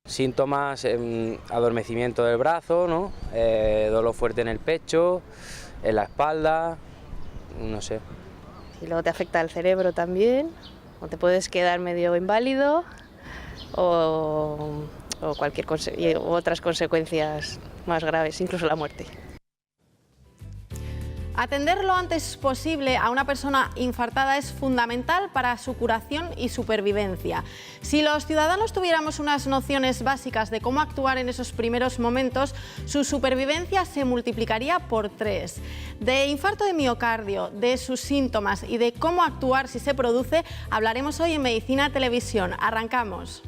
Síntomas, adormecimiento del brazo, ¿no? Dolor fuerte en el pecho, en la espalda, no sé. Y luego te afecta el cerebro también, o te puedes quedar medio inválido o otras consecuencias más graves, incluso la muerte. Atender lo antes posible a una persona infartada es fundamental para su curación y supervivencia. Si los ciudadanos tuviéramos unas nociones básicas de cómo actuar en esos primeros momentos, su supervivencia se multiplicaría por 3. De infarto de miocardio, de sus síntomas y de cómo actuar si se produce, hablaremos hoy en Medicina Televisión. Arrancamos.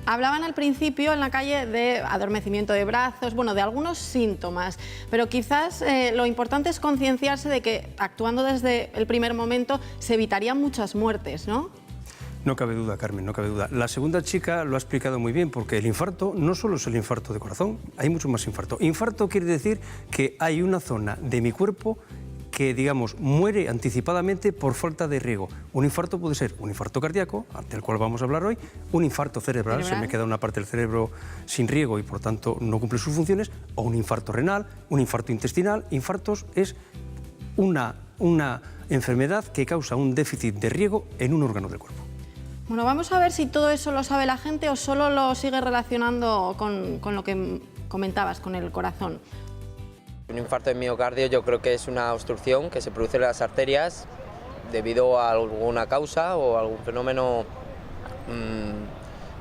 Hablaban al principio en la calle de adormecimiento de brazos, bueno, de algunos síntomas, pero quizás lo importante es concienciarse de que actuando desde el primer momento se evitarían muchas muertes, ¿no? No cabe duda, Carmen, no cabe duda. La segunda chica lo ha explicado muy bien, porque el infarto no solo es el infarto de corazón, hay mucho más infarto. Infarto quiere decir que hay una zona de mi cuerpo que, digamos, muere anticipadamente por falta de riego. Un infarto puede ser un infarto cardíaco, del cual vamos a hablar hoy, un infarto cerebral, se me queda una parte del cerebro sin riego y por tanto no cumple sus funciones, o un infarto renal, un infarto intestinal. Infartos es una enfermedad que causa un déficit de riego en un órgano del cuerpo. Bueno, vamos a ver si todo eso lo sabe la gente o solo lo sigue relacionando con lo que comentabas, con el corazón. Un infarto de miocardio yo creo que es una obstrucción que se produce en las arterias debido a alguna causa o algún fenómeno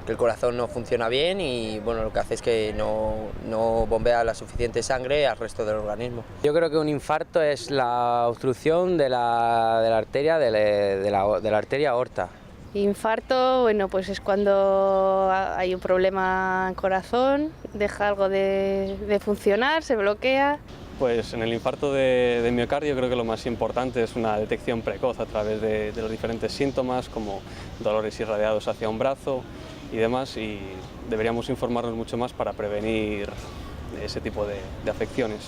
que el corazón no funciona bien y bueno, lo que hace es que no bombea la suficiente sangre al resto del organismo. Yo creo que un infarto es la obstrucción de la arteria de la arteria aorta. Infarto, bueno, pues es cuando hay un problema en corazón, deja algo de funcionar, se bloquea. Pues en el infarto de miocardio creo que lo más importante es una detección precoz a través de los diferentes síntomas como dolores irradiados hacia un brazo y demás, y deberíamos informarnos mucho más para prevenir ese tipo de afecciones.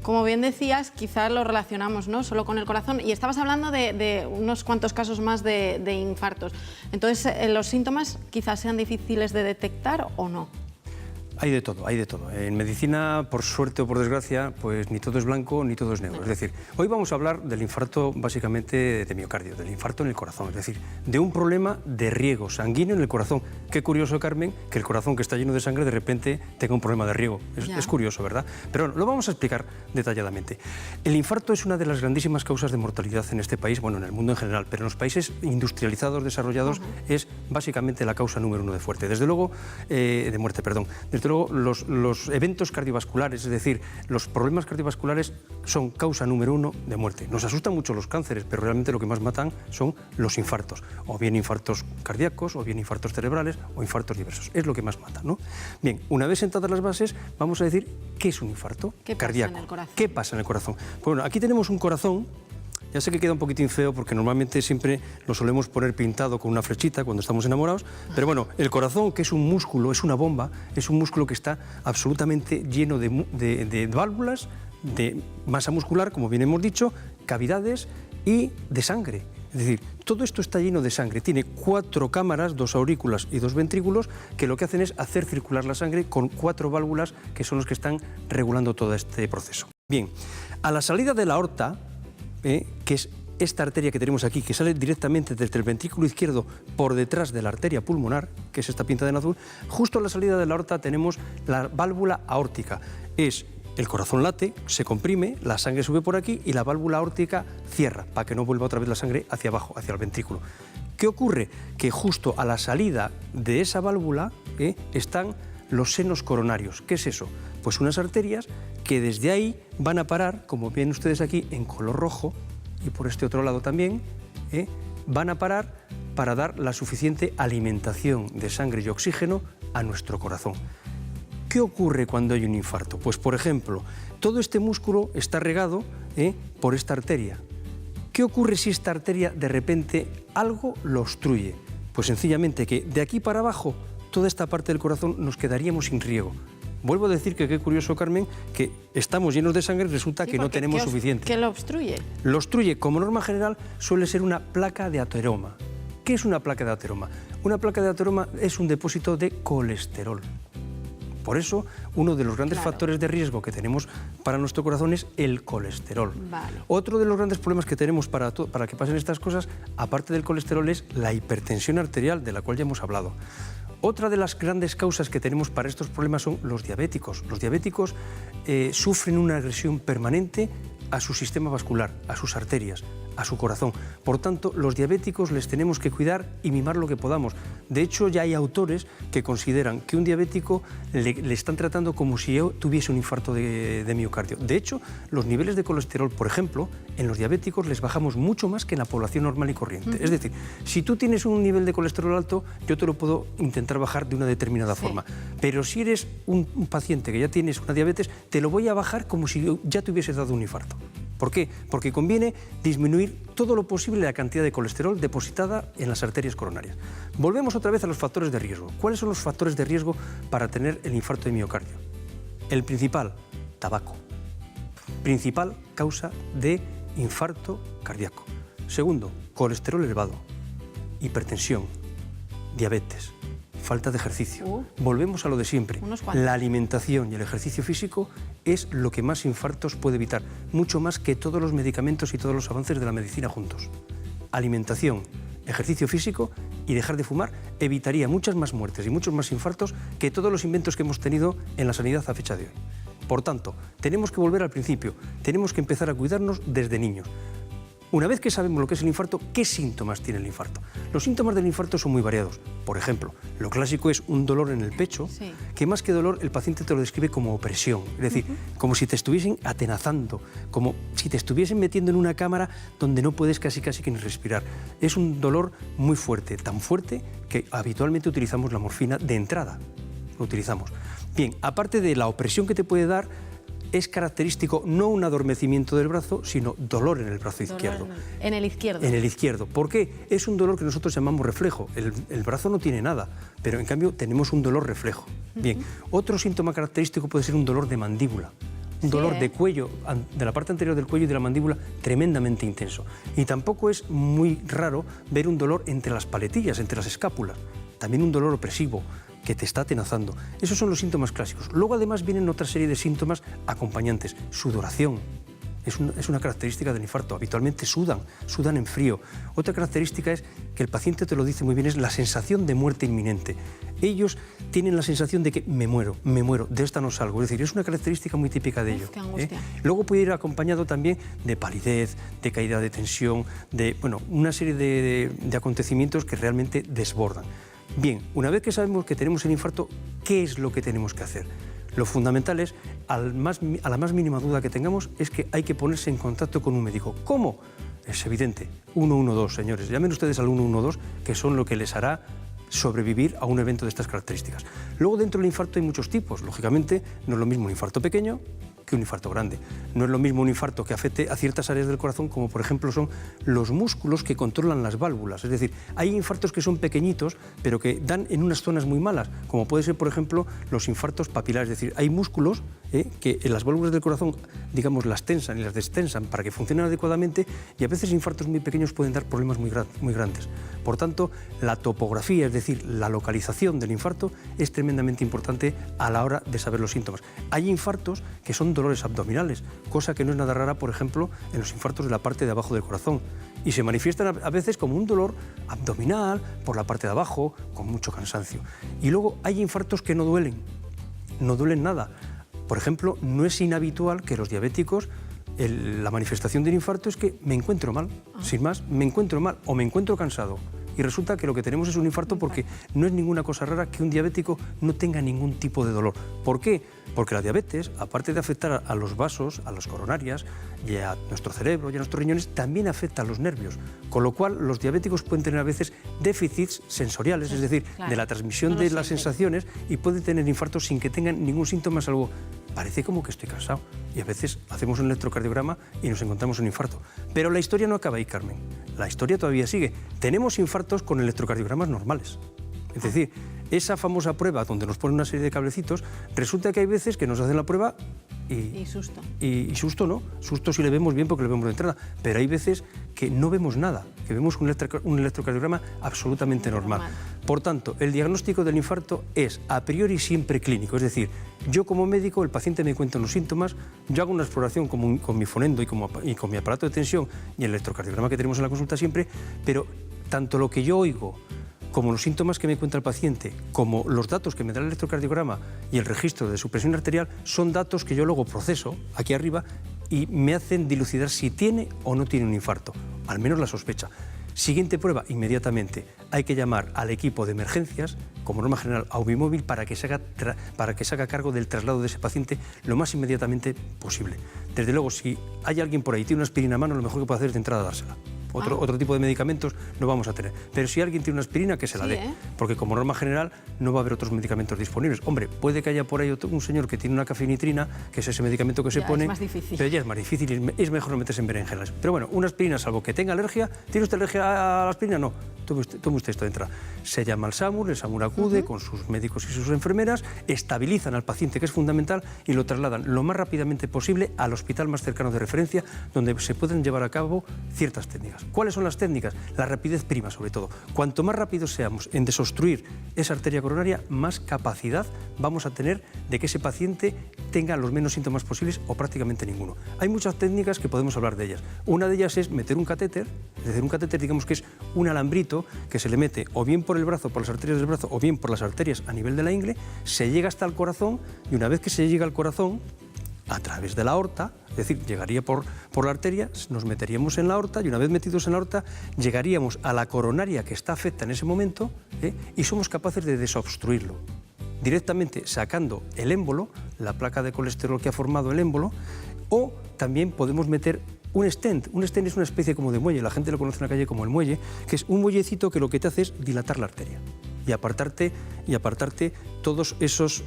Como bien decías, quizás lo relacionamos, ¿no?, solo con el corazón, y estabas hablando de unos cuantos casos más de infartos. Entonces, ¿los síntomas quizás sean difíciles de detectar o no? Hay de todo, hay de todo. En medicina, por suerte o por desgracia, pues ni todo es blanco ni todo es negro. Es decir, hoy vamos a hablar del infarto básicamente de miocardio, del infarto en el corazón, es decir, de un problema de riego sanguíneo en el corazón. Qué curioso, Carmen, que el corazón que está lleno de sangre de repente tenga un problema de riego. Es curioso, ¿verdad? Pero bueno, lo vamos a explicar detalladamente. El infarto es una de las grandísimas causas de mortalidad en este país, bueno, en el mundo en general, pero en los países industrializados, desarrollados, es básicamente la causa número 1 de muerte. Desde luego, Desde luego, los eventos cardiovasculares, es decir, los problemas cardiovasculares son causa número 1 de muerte. Nos asustan mucho los cánceres, pero realmente lo que más matan son los infartos, o bien infartos cardíacos, o bien infartos cerebrales, o infartos diversos. Es lo que más mata, ¿no? Bien, una vez sentadas las bases, vamos a decir qué es un infarto cardíaco. ¿Qué pasa en el corazón? ¿Qué pasa en el corazón? Bueno, aquí tenemos un corazón. Ya sé que queda un poquitín feo porque normalmente siempre lo solemos poner pintado con una flechita cuando estamos enamorados, pero bueno, el corazón, que es un músculo, es una bomba, es un músculo que está absolutamente lleno de válvulas, de masa muscular, como bien hemos dicho, cavidades y de sangre. Es decir, todo esto está lleno de sangre. Tiene 4 cámaras, 2 aurículas y 2 ventrículos, que lo que hacen es hacer circular la sangre con 4 válvulas, que son los que están regulando todo este proceso. Bien, a la salida de la aorta, que es esta arteria que tenemos aquí, que sale directamente desde el ventrículo izquierdo por detrás de la arteria pulmonar, que es esta pintada en azul, justo a la salida de la aorta tenemos la válvula aórtica. Es el corazón late, se comprime, la sangre sube por aquí y la válvula aórtica cierra para que no vuelva otra vez la sangre hacia abajo, hacia el ventrículo. ¿Qué ocurre? Que justo a la salida de esa válvula están los senos coronarios. ¿Qué es eso? Pues unas arterias que desde ahí van a parar, como ven ustedes aquí, en color rojo, y por este otro lado también, van a parar para dar la suficiente alimentación de sangre y oxígeno a nuestro corazón. ¿Qué ocurre cuando hay un infarto? Pues, por ejemplo, todo este músculo está regado por esta arteria. ¿Qué ocurre si esta arteria de repente algo lo obstruye? Pues sencillamente que de aquí para abajo toda esta parte del corazón nos quedaríamos sin riego. Vuelvo a decir que qué curioso, Carmen, que estamos llenos de sangre y resulta Sí, que no porque tenemos suficiente. ¿Qué lo obstruye? Lo obstruye, como norma general, suele ser una placa de ateroma. ¿Qué es una placa de ateroma? Una placa de ateroma es un depósito de colesterol. Por eso, uno de los grandes factores de riesgo que tenemos para nuestro corazón es el colesterol. Vale. Otro de los grandes problemas que tenemos para que pasen estas cosas, aparte del colesterol, es la hipertensión arterial, de la cual ya hemos hablado. Otra de las grandes causas que tenemos para estos problemas son los diabéticos. Los diabéticos sufren una agresión permanente a su sistema vascular, a sus arterias, a su corazón. Por tanto, los diabéticos les tenemos que cuidar y mimar lo que podamos. De hecho, ya hay autores que consideran que un diabético le están tratando como si tuviese un infarto de miocardio. De hecho, los niveles de colesterol, por ejemplo, en los diabéticos les bajamos mucho más que en la población normal y corriente. Es decir, si tú tienes un nivel de colesterol alto, yo te lo puedo intentar bajar de una determinada forma. Pero si eres un paciente que ya tienes una diabetes, te lo voy a bajar como si ya te hubiese dado un infarto. ¿Por qué? Porque conviene disminuir todo lo posible la cantidad de colesterol depositada en las arterias coronarias. Volvemos otra vez a los factores de riesgo. ¿Cuáles son los factores de riesgo para tener el infarto de miocardio? El principal, tabaco. Principal causa de infarto cardíaco. Segundo, colesterol elevado, hipertensión, diabetes, falta de ejercicio. Volvemos a lo de siempre. La alimentación y el ejercicio físico es lo que más infartos puede evitar, mucho más que todos los medicamentos y todos los avances de la medicina juntos. Alimentación, ejercicio físico y dejar de fumar evitaría muchas más muertes y muchos más infartos que todos los inventos que hemos tenido en la sanidad a fecha de hoy. Por tanto, tenemos que volver al principio, tenemos que empezar a cuidarnos desde niños. Una vez que sabemos lo que es el infarto, ¿qué síntomas tiene el infarto? Los síntomas del infarto son muy variados. Por ejemplo, lo clásico es un dolor en el pecho, que más que dolor el paciente te lo describe como opresión, es decir, como si te estuviesen atenazando, como si te estuviesen metiendo en una cámara donde no puedes casi que ni respirar. Es un dolor muy fuerte, tan fuerte que habitualmente utilizamos la morfina de entrada. Lo utilizamos. Bien, aparte de la opresión que te puede dar, es característico no un adormecimiento del brazo, sino dolor en el brazo izquierdo. En el izquierdo. En el izquierdo. ¿Por qué? Es un dolor que nosotros llamamos reflejo. El brazo no tiene nada, pero en cambio tenemos un dolor reflejo. Bien, otro síntoma característico puede ser un dolor de mandíbula. Un dolor de cuello, de la parte anterior del cuello y de la mandíbula, tremendamente intenso. Y tampoco es muy raro ver un dolor entre las paletillas, entre las escápulas. También un dolor opresivo, que te está atenazando. Esos son los síntomas clásicos. Luego además vienen otra serie de síntomas acompañantes. Sudoración. Es una característica del infarto. Habitualmente sudan en frío. Otra característica es que el paciente te lo dice muy bien, es la sensación de muerte inminente. Ellos tienen la sensación de que me muero, de esta no salgo. Es decir, es una característica muy típica de ello. Qué angustia. Luego puede ir acompañado también de palidez, de caída de tensión, de una serie de acontecimientos que realmente desbordan. Bien, una vez que sabemos que tenemos el infarto, ¿qué es lo que tenemos que hacer? Lo fundamental es, a la más mínima duda que tengamos, es que hay que ponerse en contacto con un médico. ¿Cómo? Es evidente, 112, señores. Llamen ustedes al 112, que son lo que les hará sobrevivir a un evento de estas características. Luego, dentro del infarto hay muchos tipos. Lógicamente, no es lo mismo un infarto pequeño que un infarto grande. No es lo mismo un infarto que afecte a ciertas áreas del corazón, como por ejemplo son los músculos que controlan las válvulas. Es decir, hay infartos que son pequeñitos, pero que dan en unas zonas muy malas, como puede ser, por ejemplo, los infartos papilares. Es decir, hay músculos que en las válvulas del corazón, digamos, las tensan y las destensan para que funcionen adecuadamente, y a veces infartos muy pequeños pueden dar problemas muy grandes. Por tanto, la topografía, es decir, la localización del infarto, es tremendamente importante a la hora de saber los síntomas. Hay infartos que son dolores abdominales, cosa que no es nada rara, por ejemplo, en los infartos de la parte de abajo del corazón, y se manifiestan a veces como un dolor abdominal por la parte de abajo, con mucho cansancio. Y luego hay infartos que no duelen nada. Por ejemplo, no es inhabitual que los diabéticos, la manifestación del infarto es que me encuentro mal, sin más, me encuentro mal o me encuentro cansado. Y resulta que lo que tenemos es un infarto porque no es ninguna cosa rara que un diabético no tenga ningún tipo de dolor. ¿Por qué? Porque la diabetes, aparte de afectar a los vasos, a las coronarias y a nuestro cerebro y a nuestros riñones, también afecta a los nervios. Con lo cual, los diabéticos pueden tener a veces déficits sensoriales, es decir, de la transmisión de las sensaciones, y pueden tener infartos sin que tengan ningún síntoma, salvo parece como que estoy cansado. Y a veces hacemos un electrocardiograma y nos encontramos un infarto. Pero la historia no acaba ahí, Carmen. La historia todavía sigue. Tenemos infartos con electrocardiogramas normales. Es decir, esa famosa prueba donde nos ponen una serie de cablecitos, resulta que hay veces que nos hacen la prueba Y susto. Y susto no, susto sí le vemos bien porque le vemos de entrada, pero hay veces que no vemos nada, que vemos un electrocardiograma absolutamente normal. Por tanto, el diagnóstico del infarto es a priori siempre clínico, es decir, yo como médico, el paciente me cuenta los síntomas, yo hago una exploración con mi fonendo y con mi aparato de tensión y el electrocardiograma que tenemos en la consulta siempre, pero tanto lo que yo oigo como los síntomas que me cuenta el paciente, como los datos que me da el electrocardiograma y el registro de su presión arterial, son datos que yo luego proceso aquí arriba y me hacen dilucidar si tiene o no tiene un infarto, al menos la sospecha. Siguiente prueba, inmediatamente hay que llamar al equipo de emergencias, como norma general a Ubimóvil, para que se haga cargo del traslado de ese paciente lo más inmediatamente posible. Desde luego, si hay alguien por ahí que tiene una aspirina a mano, lo mejor que puede hacer es de entrada dársela. Otro tipo de medicamentos no vamos a tener. Pero si alguien tiene una aspirina, que se la dé. Porque como norma general no va a haber otros medicamentos disponibles. Hombre, puede que haya por ahí un señor que tiene una cafeinitrina, que es ese medicamento que se pone. Es más difícil. Pero ya es más difícil, es mejor no meterse en berenjenas. Pero bueno, una aspirina, salvo que tenga alergia. ¿Tiene usted alergia a la aspirina? No. Tome usted esto de entrada. Se llama al SAMUR, el SAMUR acude con sus médicos y sus enfermeras, estabilizan al paciente, que es fundamental, y lo trasladan lo más rápidamente posible al hospital más cercano de referencia, donde se pueden llevar a cabo ciertas técnicas. ¿Cuáles son las técnicas? La rapidez prima, sobre todo. Cuanto más rápidos seamos en desobstruir esa arteria coronaria, más capacidad vamos a tener de que ese paciente tenga los menos síntomas posibles o prácticamente ninguno. Hay muchas técnicas que podemos hablar de ellas. Una de ellas es meter un catéter, es decir, un catéter, digamos que es un alambrito que se le mete o bien por el brazo, por las arterias del brazo, o bien por las arterias a nivel de la ingle, se llega hasta el corazón, y una vez que se llega al corazón, a través de la aorta, es decir, llegaría por la arteria, nos meteríamos en la aorta, y una vez metidos en la aorta, llegaríamos a la coronaria que está afecta en ese momento, y somos capaces de desobstruirlo, directamente sacando el émbolo, la placa de colesterol que ha formado el émbolo, o también podemos meter un stent. Un stent es una especie como de muelle, la gente lo conoce en la calle como el muelle, que es un muellecito que lo que te hace es dilatar la arteria y apartarte todos esos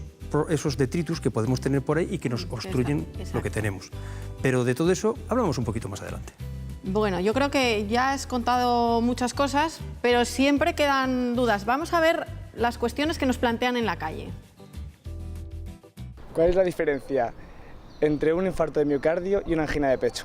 detritus que podemos tener por ahí y que nos obstruyen lo que tenemos. Pero de todo eso hablamos un poquito más adelante. Bueno, yo creo que ya has contado muchas cosas, pero siempre quedan dudas. Vamos a ver las cuestiones que nos plantean en la calle. ¿Cuál es la diferencia entre un infarto de miocardio y una angina de pecho?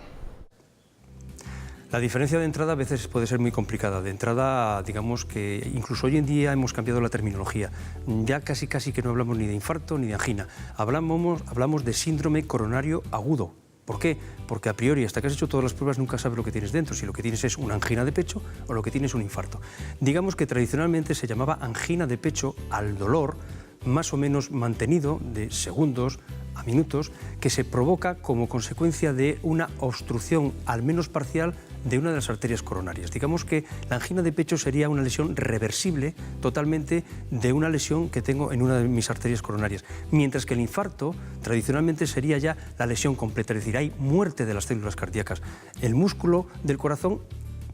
La diferencia de entrada a veces puede ser muy complicada. De entrada, digamos que incluso hoy en día hemos cambiado la terminología. Ya casi que no hablamos ni de infarto ni de angina. Hablamos de síndrome coronario agudo. ¿Por qué? Porque a priori, hasta que has hecho todas las pruebas, nunca sabes lo que tienes dentro, si lo que tienes es una angina de pecho o lo que tienes es un infarto. Digamos que tradicionalmente se llamaba angina de pecho al dolor más o menos mantenido de segundos a minutos, que se provoca como consecuencia de una obstrucción, al menos parcial, de una de las arterias coronarias. Digamos que la angina de pecho sería una lesión reversible totalmente de una lesión que tengo en una de mis arterias coronarias, mientras que el infarto tradicionalmente sería ya la lesión completa, es decir, hay muerte de las células cardíacas. El músculo del corazón,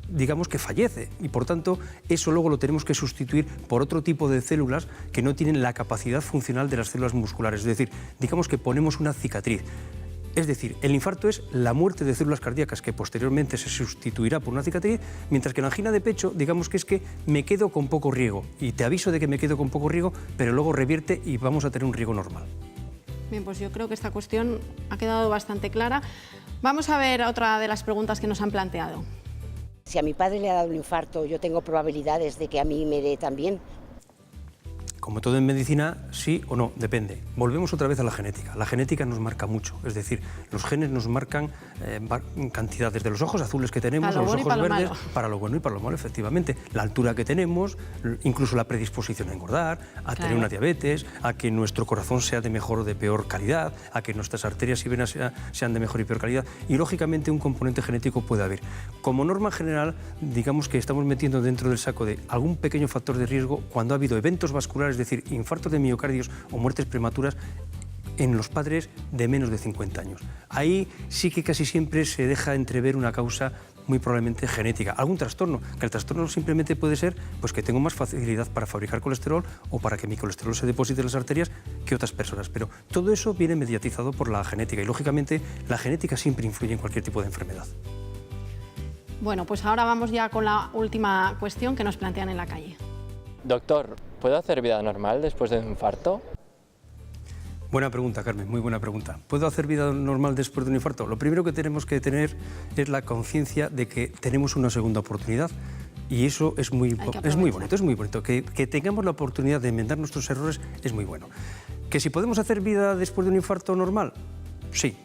digamos que fallece, y por tanto eso luego lo tenemos que sustituir por otro tipo de células que no tienen la capacidad funcional de las células musculares, es decir, digamos que ponemos una cicatriz. Es decir, el infarto es la muerte de células cardíacas que posteriormente se sustituirá por una cicatriz, mientras que la angina de pecho, digamos que es que me quedo con poco riego, y te aviso de que me quedo con poco riego, pero luego revierte y vamos a tener un riego normal. Bien, pues yo creo que esta cuestión ha quedado bastante clara. Vamos a ver otra de las preguntas que nos han planteado. Si a mi padre le ha dado un infarto, yo tengo probabilidades de que a mí me dé también. Como todo en medicina, sí o no, depende. Volvemos otra vez a la genética. La genética nos marca mucho, es decir, los genes nos marcan cantidades de los ojos azules que tenemos a los ojos verdes, para lo bueno y para lo malo, efectivamente. La altura que tenemos, incluso la predisposición a engordar, a tener una diabetes, a que nuestro corazón sea de mejor o de peor calidad, a que nuestras arterias y venas sean de mejor y peor calidad. Y lógicamente un componente genético puede haber. Como norma general, digamos que estamos metiendo dentro del saco de algún pequeño factor de riesgo cuando ha habido eventos vasculares, es decir, infartos de miocardios o muertes prematuras en los padres de menos de 50 años. Ahí sí que casi siempre se deja entrever una causa muy probablemente genética, algún trastorno, que el trastorno simplemente puede ser pues que tengo más facilidad para fabricar colesterol o para que mi colesterol se deposite en las arterias que otras personas, pero todo eso viene mediatizado por la genética y lógicamente la genética siempre influye en cualquier tipo de enfermedad. Bueno, pues ahora vamos ya con la última cuestión que nos plantean en la calle. Doctor, ¿puedo hacer vida normal después de un infarto? Buena pregunta, Carmen, muy buena pregunta. ¿Puedo hacer vida normal después de un infarto? Lo primero que tenemos que tener es la conciencia de que tenemos una segunda oportunidad. Y eso es muy bonito, es muy bonito. Que tengamos la oportunidad de enmendar nuestros errores es muy bueno. ¿Que si podemos hacer vida después de un infarto normal? Sí.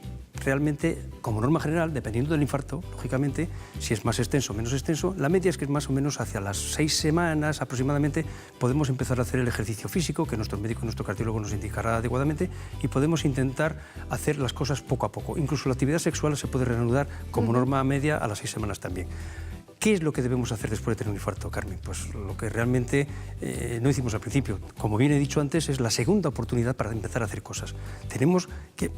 Realmente, como norma general, dependiendo del infarto, lógicamente, si es más extenso o menos extenso, la media es que es más o menos hacia las 6 semanas aproximadamente podemos empezar a hacer el ejercicio físico, que nuestro médico y nuestro cardiólogo nos indicará adecuadamente, y podemos intentar hacer las cosas poco a poco. Incluso la actividad sexual se puede reanudar como norma media a las 6 semanas también. ¿Qué es lo que debemos hacer después de tener un infarto, Carmen? Pues lo que realmente no hicimos al principio. Como bien he dicho antes, es la segunda oportunidad para empezar a hacer cosas. Tenemos que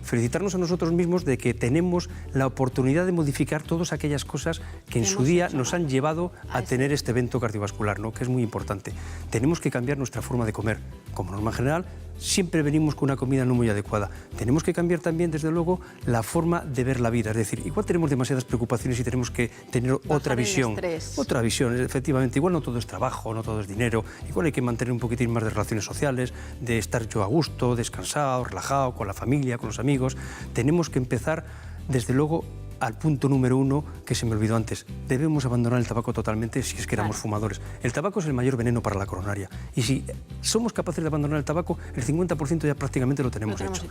felicitarnos a nosotros mismos de que tenemos la oportunidad de modificar todas aquellas cosas que en su día nos han llevado a tener este evento cardiovascular, ¿no? Que es muy importante. Tenemos que cambiar nuestra forma de comer. Como norma general, siempre venimos con una comida no muy adecuada. Tenemos que cambiar también, desde luego, la forma de ver la vida. Es decir, igual tenemos demasiadas preocupaciones y tenemos que tener otra visión. Otra visión, efectivamente. Igual no todo es trabajo, no todo es dinero. Igual hay que mantener un poquitín más de relaciones sociales, de estar yo a gusto, descansado, relajado, con la familia, con los amigos. Tenemos que empezar, desde luego, al punto número 1 que se me olvidó antes. Debemos abandonar el tabaco totalmente si es que éramos fumadores. El tabaco es el mayor veneno para la coronaria. Y si somos capaces de abandonar el tabaco, el 50% ya prácticamente lo tenemos hecho.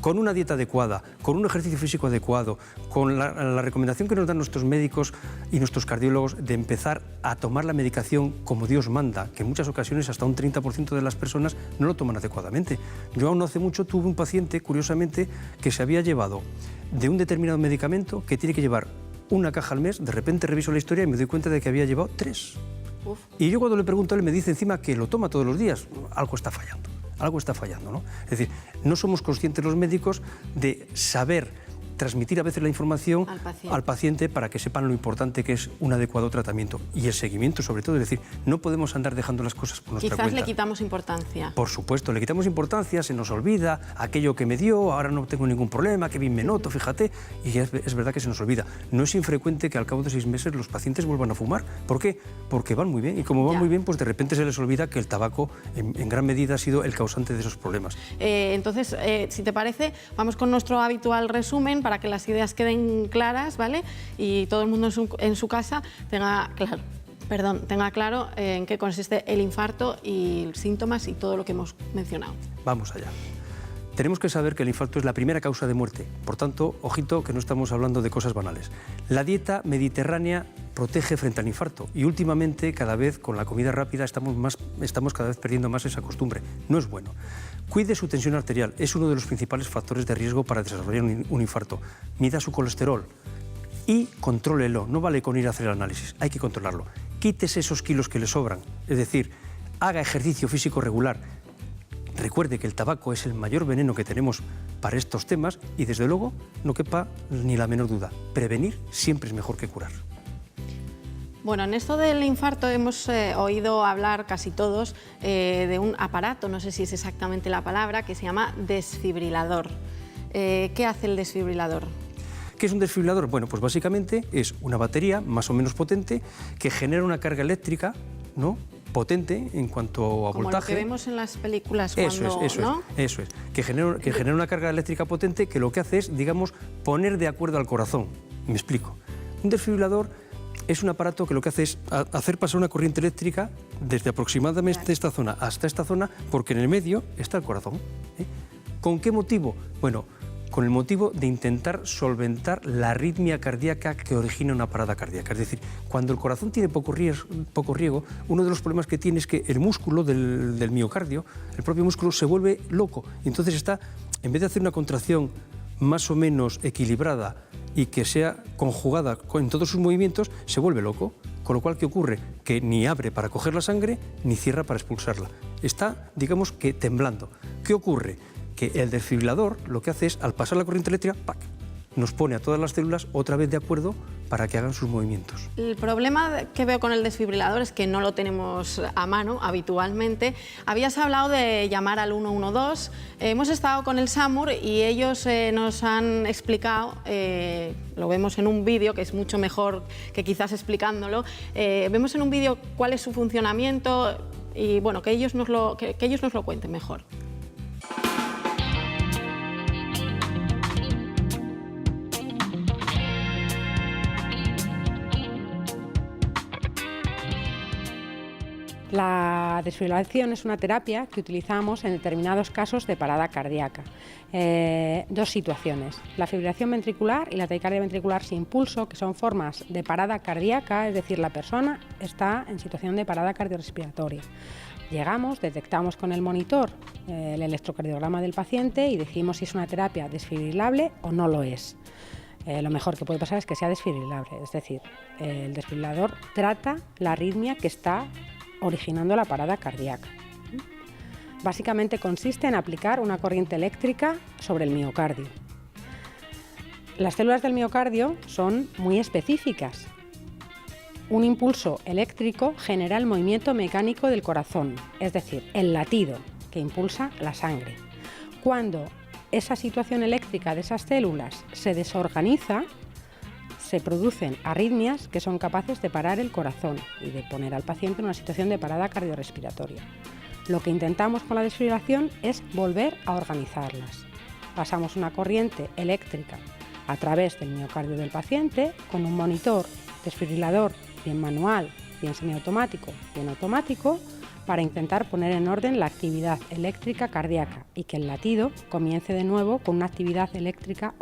Con una dieta adecuada, con un ejercicio físico adecuado, con la recomendación que nos dan nuestros médicos y nuestros cardiólogos de empezar a tomar la medicación como Dios manda, que en muchas ocasiones hasta un 30% de las personas no lo toman adecuadamente. Yo aún no hace mucho tuve un paciente, curiosamente, que se había llevado de un determinado medicamento que tiene que llevar una caja al mes. De repente reviso la historia y me doy cuenta de que había llevado 3. Y yo cuando le pregunto, él me dice encima que lo toma todos los días. Algo está fallando, ¿no? Es decir, no somos conscientes los médicos de saber transmitir a veces la información al paciente para que sepan lo importante que es un adecuado tratamiento y el seguimiento, sobre todo. Es decir, no podemos andar dejando las cosas por nuestra cuenta. Quizás le quitamos importancia. Por supuesto, le quitamos importancia, se nos olvida aquello que me dio, ahora no tengo ningún problema, qué bien me noto, fíjate, y es verdad que se nos olvida. No es infrecuente que al cabo de 6 meses los pacientes vuelvan a fumar. ¿Por qué? Porque van muy bien, y como van muy bien, pues de repente se les olvida que el tabaco en gran medida ha sido el causante de esos problemas. Entonces, si te parece, vamos con nuestro habitual resumen para que las ideas queden claras, ¿vale? Y todo el mundo en su casa tenga claro en qué consiste el infarto y síntomas y todo lo que hemos mencionado. Vamos allá. Tenemos que saber que el infarto es la primera causa de muerte. Por tanto, ojito que no estamos hablando de cosas banales. La dieta mediterránea protege frente al infarto y últimamente cada vez con la comida rápida estamos cada vez perdiendo más esa costumbre. No es bueno. Cuide su tensión arterial, es uno de los principales factores de riesgo para desarrollar un infarto. Mida su colesterol y contrólelo. No vale con ir a hacer el análisis, hay que controlarlo. Quítese esos kilos que le sobran, es decir, haga ejercicio físico regular. Recuerde que el tabaco es el mayor veneno que tenemos para estos temas y, desde luego, no quepa ni la menor duda. Prevenir siempre es mejor que curar. Bueno, en esto del infarto hemos oído hablar casi todos de un aparato, no sé si es exactamente la palabra, que se llama desfibrilador. ¿Qué hace el desfibrilador? ¿Qué es un desfibrilador? Bueno, pues básicamente es una batería más o menos potente que genera una carga eléctrica, ¿no?, potente en cuanto a voltaje. Como lo que vemos en las películas cuando, Eso es. Que genera una carga eléctrica potente que lo que hace es, digamos, poner de acuerdo al corazón. Me explico. Un desfibrilador es un aparato que lo que hace es hacer pasar una corriente eléctrica desde aproximadamente esta zona hasta esta zona, porque en el medio está el corazón. ¿Con qué motivo? Bueno, con el motivo de intentar solventar la arritmia cardíaca que origina una parada cardíaca. Es decir, cuando el corazón tiene poco riego, uno de los problemas que tiene es que el músculo del miocardio, el propio músculo, se vuelve loco. Y entonces está, en vez de hacer una contracción más o menos equilibrada y que sea conjugada en todos sus movimientos, se vuelve loco. Con lo cual, ¿qué ocurre? Que ni abre para coger la sangre, ni cierra para expulsarla. Está, digamos que, temblando. ¿Qué ocurre? Que el desfibrilador lo que hace es, al pasar la corriente eléctrica, ¡pac!, nos pone a todas las células otra vez de acuerdo para que hagan sus movimientos. El problema que veo con el desfibrilador es que no lo tenemos a mano habitualmente. Habías hablado de llamar al 112. Hemos estado con el SAMUR y ellos nos han explicado, lo vemos en un vídeo que es mucho mejor que quizás explicándolo, vemos en un vídeo cuál es su funcionamiento y bueno, que ellos nos lo cuenten mejor. La desfibrilación es una terapia que utilizamos en determinados casos de parada cardíaca. Dos situaciones, la fibrilación ventricular y la taquicardia ventricular sin pulso, que son formas de parada cardíaca, es decir, la persona está en situación de parada cardiorrespiratoria. Llegamos, detectamos con el monitor el electrocardiograma del paciente y decidimos si es una terapia desfibrilable o no lo es. Lo mejor que puede pasar es que sea desfibrilable, es decir, el desfibrilador trata la arritmia que está originando la parada cardíaca. Básicamente consiste en aplicar una corriente eléctrica sobre el miocardio. Las células del miocardio son muy específicas. Un impulso eléctrico genera el movimiento mecánico del corazón, es decir, el latido que impulsa la sangre. Cuando esa situación eléctrica de esas células se desorganiza, se producen arritmias que son capaces de parar el corazón y de poner al paciente en una situación de parada cardiorrespiratoria. Lo que intentamos con la desfibrilación es volver a organizarlas. Pasamos una corriente eléctrica a través del miocardio del paciente con un monitor desfibrilador bien manual, bien semiautomático, bien automático, para intentar poner en orden la actividad eléctrica cardíaca y que el latido comience de nuevo con una actividad eléctrica.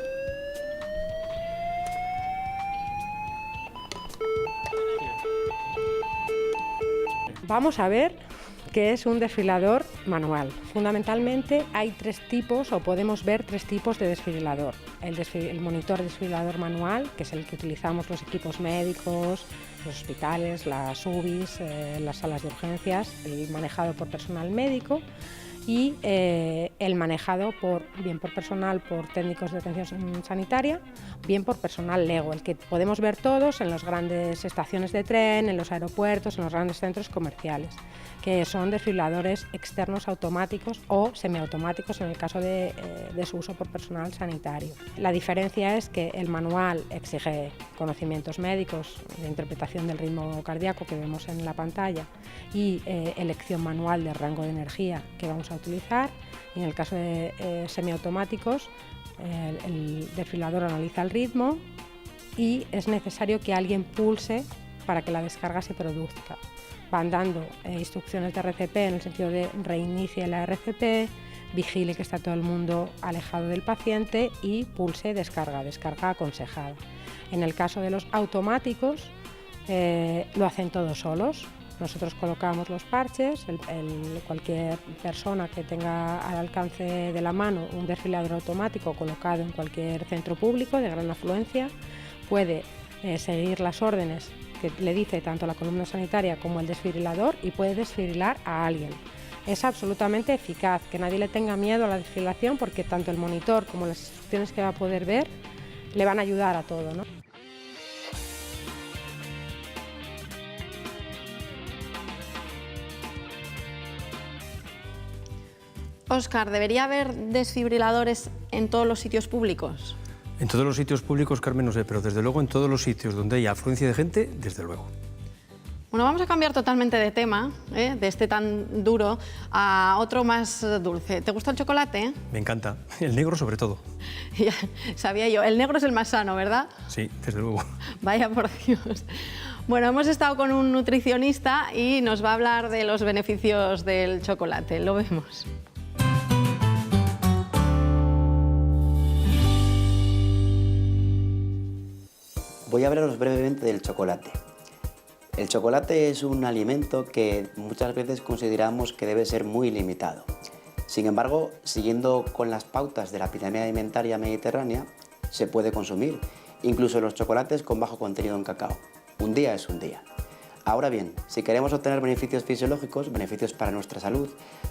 Vamos a ver qué es un desfibrilador manual. Fundamentalmente hay tres tipos, o podemos ver tres tipos de desfibrilador. El monitor desfibrilador manual, que es el que utilizamos los equipos médicos, los hospitales, las UBIs, las salas de urgencias, el manejado por personal médico, y el manejado bien por personal, por técnicos de atención sanitaria, bien por personal lego, el que podemos ver todos en las grandes estaciones de tren, en los aeropuertos, en los grandes centros comerciales, que son desfibriladores externos automáticos o semiautomáticos en el caso de su uso por personal sanitario. La diferencia es que el manual exige conocimientos médicos de interpretación del ritmo cardíaco que vemos en la pantalla y elección manual de rango de energía que vamos a utilizar. Y en el caso de semiautomáticos, el desfibrilador analiza el ritmo y es necesario que alguien pulse para que la descarga se produzca. Van dando instrucciones de RCP en el sentido de reinicie la RCP, vigile que está todo el mundo alejado del paciente y pulse descarga aconsejada. En el caso de los automáticos lo hacen todos solos. Nosotros colocamos los parches, cualquier persona que tenga al alcance de la mano un desfibrilador automático colocado en cualquier centro público de gran afluencia puede seguir las órdenes que le dice tanto la columna sanitaria como el desfibrilador y puede desfibrilar a alguien. Es absolutamente eficaz, que nadie le tenga miedo a la desfibrilación porque tanto el monitor como las instrucciones que va a poder ver le van a ayudar a todo, ¿no? Óscar, ¿debería haber desfibriladores en todos los sitios públicos? En todos los sitios públicos, Carmen, no sé, pero desde luego en todos los sitios donde haya afluencia de gente, desde luego. Bueno, vamos a cambiar totalmente de tema, de este tan duro, a otro más dulce. ¿Te gusta el chocolate? Me encanta, el negro sobre todo. Ya, sabía yo, el negro es el más sano, ¿verdad? Sí, desde luego. Vaya por Dios. Bueno, hemos estado con un nutricionista y nos va a hablar de los beneficios del chocolate. Lo vemos. Voy a hablaros brevemente del chocolate. El chocolate es un alimento que muchas veces consideramos que debe ser muy limitado. Sin embargo, siguiendo con las pautas de la pirámide alimentaria mediterránea, se puede consumir, incluso los chocolates con bajo contenido en cacao. Un día es un día. Ahora bien, si queremos obtener beneficios fisiológicos, beneficios para nuestra salud,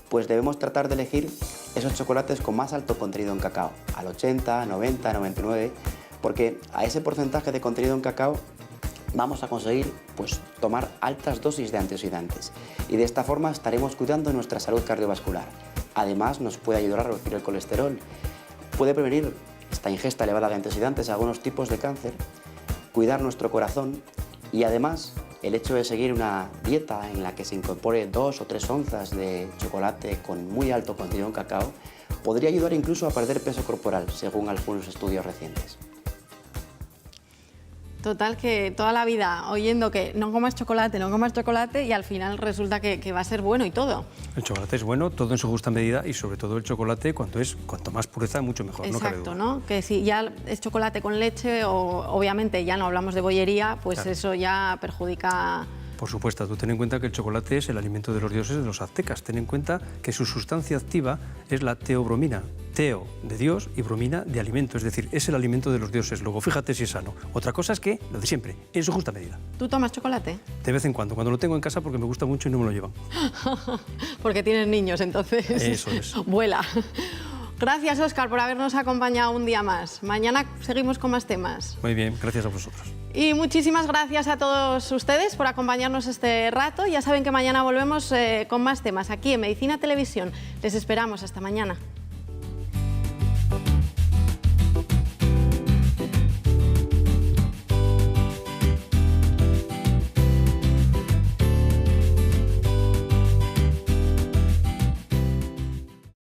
pues debemos tratar de elegir esos chocolates con más alto contenido en cacao, al 80, 90, 99, porque a ese porcentaje de contenido en cacao vamos a conseguir pues, tomar altas dosis de antioxidantes y de esta forma estaremos cuidando nuestra salud cardiovascular. Además, nos puede ayudar a reducir el colesterol, puede prevenir esta ingesta elevada de antioxidantes a algunos tipos de cáncer, cuidar nuestro corazón y además el hecho de seguir una dieta en la que se incorpore 2 o 3 onzas de chocolate con muy alto contenido en cacao podría ayudar incluso a perder peso corporal, según algunos estudios recientes. Total, que toda la vida oyendo que no comas chocolate, no comas chocolate y al final resulta que va a ser bueno y todo. El chocolate es bueno, todo en su justa medida y sobre todo el chocolate cuanto más pureza mucho mejor. Exacto, ¿no? Que si ya es chocolate con leche o obviamente ya no hablamos de bollería, pues claro, eso ya perjudica. Por supuesto, tú ten en cuenta que el chocolate es el alimento de los dioses de los aztecas. Ten en cuenta que su sustancia activa es la teobromina. Teo de Dios y bromina de alimento, es decir, es el alimento de los dioses. Luego, fíjate si es sano. Otra cosa es que, lo de siempre, en su justa medida. ¿Tú tomas chocolate? De vez en cuando lo tengo en casa porque me gusta mucho y no me lo llevan. Porque tienes niños, entonces. Eso es. Vuela. Gracias, Óscar, por habernos acompañado un día más. Mañana seguimos con más temas. Muy bien, gracias a vosotros. Y muchísimas gracias a todos ustedes por acompañarnos este rato. Ya saben que mañana volvemos con más temas aquí en Medicina Televisión. Les esperamos. Hasta mañana.